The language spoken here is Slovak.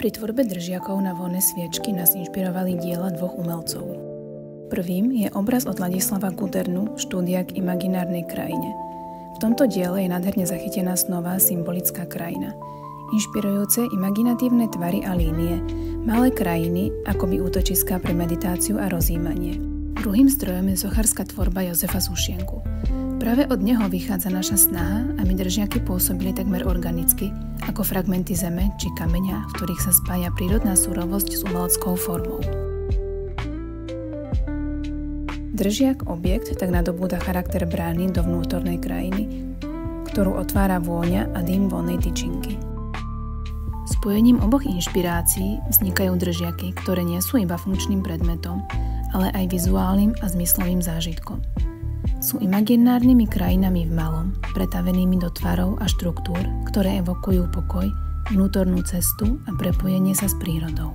Pri tvorbe držiakov na voľné sviečky nás inšpirovali diela dvoch umelcov. Prvým je obraz od Ladislava Gudernu Štúdia k imaginárnej krajine. V tomto diele je nádherne zachytená snová symbolická krajina. Inšpirujúce imaginatívne tvary a línie, malé krajiny akoby útočiská pre meditáciu a rozjímanie. Druhým zdrojom je sochárska tvorba Jozefa Sušienku. Práve od neho vychádza naša snaha, aby držiaky pôsobili takmer organicky, ako fragmenty zeme či kameňa, v ktorých sa spája prírodná surovosť s umeleckou formou. Držiak objekt tak nadobúda charakter brány do vnútornej krajiny, ktorú otvára vôňa a dým voľnej tyčinky. Spojením oboch inšpirácií vznikajú držiaky, ktoré nie sú iba funkčným predmetom, ale aj vizuálnym a zmyslovým zážitkom. Sú imaginárnymi krajinami v malom, pretavenými do tvarov a štruktúr, ktoré evokujú pokoj, vnútornú cestu a prepojenie sa s prírodou.